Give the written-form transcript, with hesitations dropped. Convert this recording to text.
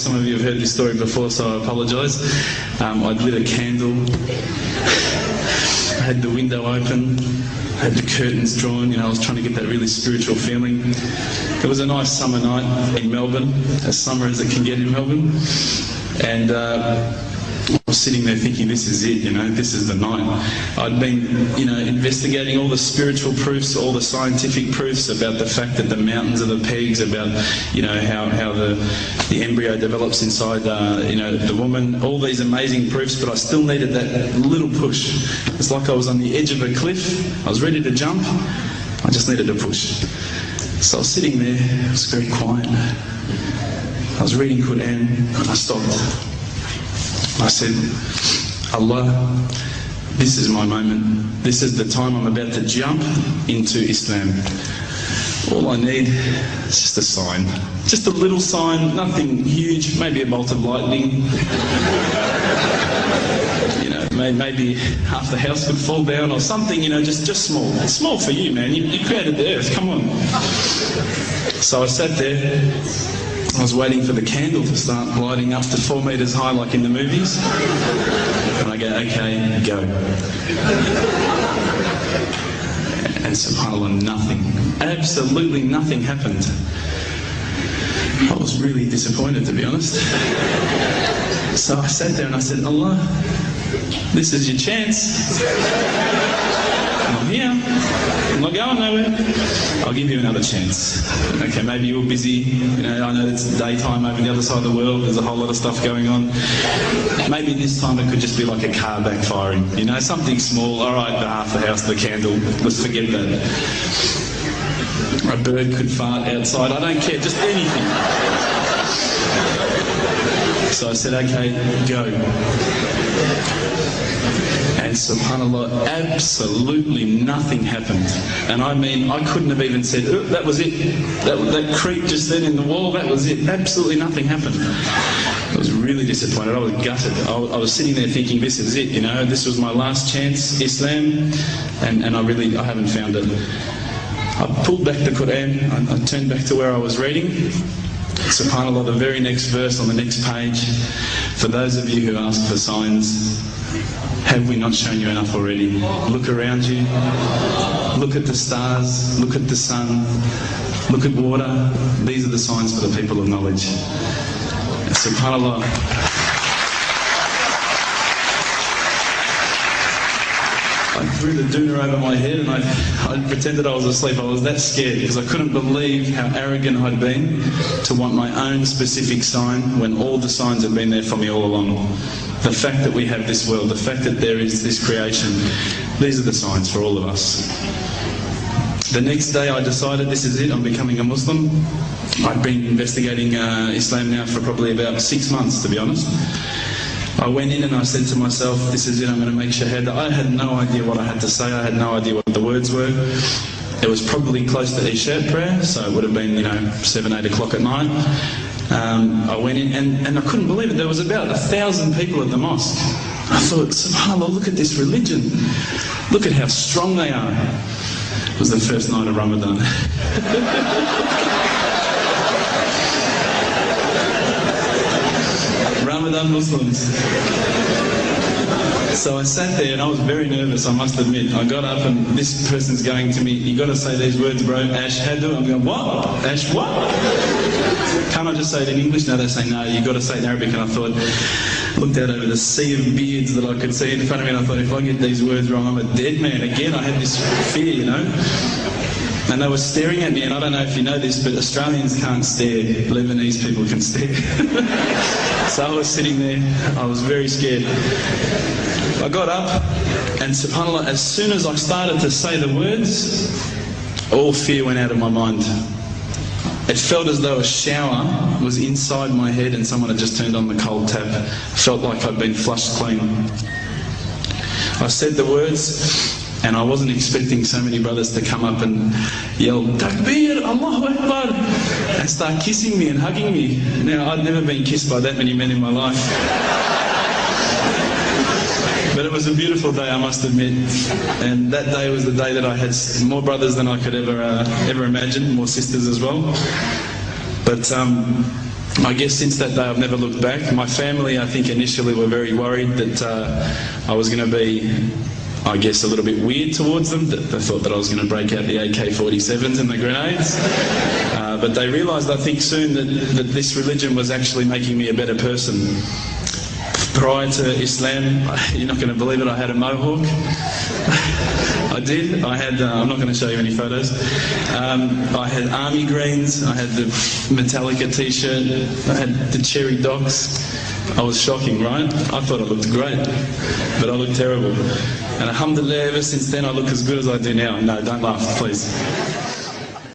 some of you have heard this story before, so I apologise. I'd lit a candle, I had the window open, I had the curtains drawn, I was trying to get that really spiritual feeling. It was a nice summer night in Melbourne, as summer as it can get in Melbourne, and I was sitting there thinking, this is it, this is the night. I'd been, investigating all the spiritual proofs, all the scientific proofs about the fact that the mountains are the pegs, about, how the embryo develops inside, the woman, all these amazing proofs, but I still needed that little push. It's like I was on the edge of a cliff, I was ready to jump, I just needed a push. So I was sitting there, it was very quiet. I was reading Quran, and I stopped. I said, Allah, this is my moment. This is the time I'm about to jump into Islam. All I need is just a sign. Just a little sign, nothing huge, maybe a bolt of lightning. Maybe half the house could fall down or something, just small. It's small for you, man. You created the earth, come on. So I sat there. I was waiting for the candle to start lighting up to 4 metres high like in the movies. And I go, okay, go. And subhanAllah, nothing. Absolutely nothing happened. I was really disappointed, to be honest. So I sat there and I said, Allah, this is your chance. I'm here. I'm not going nowhere. I'll give you another chance. Okay, maybe you're busy. I know it's daytime over the other side of the world. There's a whole lot of stuff going on. Maybe this time it could just be like a car backfiring. Something small. All right, half the house, the candle. Let's forget that. A bird could fart outside. I don't care. Just anything. So I said, okay, go. And subhanAllah, absolutely nothing happened. And I mean, I couldn't have even said, oh, that was it. That creep just then in the wall, that was it. Absolutely nothing happened. I was really disappointed. I was gutted. I was sitting there thinking, this is it, this was my last chance, Islam, and I haven't found it. I pulled back the Quran, I turned back to where I was reading. SubhanAllah, the very next verse on the next page, for those of you who ask for signs, have we not shown you enough already? Look around you, look at the stars, look at the sun, look at water. These are the signs for the people of knowledge. SubhanAllah. I threw the doona over my head and I pretended I was asleep. I was that scared because I couldn't believe how arrogant I'd been to want my own specific sign when all the signs had been there for me all along. The fact that we have this world, the fact that there is this creation, these are the signs for all of us. The next day I decided this is it, I'm becoming a Muslim. I'd been investigating Islam now for probably about 6 months, to be honest. I went in and I said to myself, this is it, I'm going to make shahada. I had no idea what I had to say, I had no idea what the words were. It was probably close to Isha prayer, so it would have been, 7, 8 o'clock at night. I went in and I couldn't believe it, there was about 1,000 people at the mosque. I thought, subhanAllah, look at this religion. Look at how strong they are. It was the first night of Ramadan. Ramadan Muslims. So I sat there and I was very nervous, I must admit. I got up and this person's going to me, you got to say these words, bro, Ashhadu. I'm going, what? Ash what? Can't I just say it in English? No, they say, no, you got to say it in Arabic. And I thought, looked out over the sea of beards that I could see in front of me and I thought, if I get these words wrong, I'm a dead man. Again, I had this fear, And they were staring at me, and I don't know if you know this, but Australians can't stare. Lebanese people can stare. So I was sitting there, I was very scared. I got up, and subhanAllah, as soon as I started to say the words, all fear went out of my mind. It felt as though a shower was inside my head and someone had just turned on the cold tap. It felt like I'd been flushed clean. I said the words, and I wasn't expecting so many brothers to come up and yell, Takbir, Allahu Akbar, and start kissing me and hugging me. Now, I'd never been kissed by that many men in my life. But it was a beautiful day, I must admit. And that day was the day that I had more brothers than I could ever imagine, more sisters as well. But I guess since that day I've never looked back. My family, I think, initially were very worried that I was going to be, I guess, a little bit weird towards them. They thought that I was going to break out the AK-47s and the grenades. But they realised, I think, soon that this religion was actually making me a better person. Prior to Islam, you're not going to believe it, I had a mohawk. I did. I had, I'm not going to show you any photos. I had army greens, I had the Metallica t-shirt, I had the cherry docks. I was shocking, right? I thought I looked great, but I looked terrible. And alhamdulillah, ever since then I look as good as I do now. No, don't laugh, please.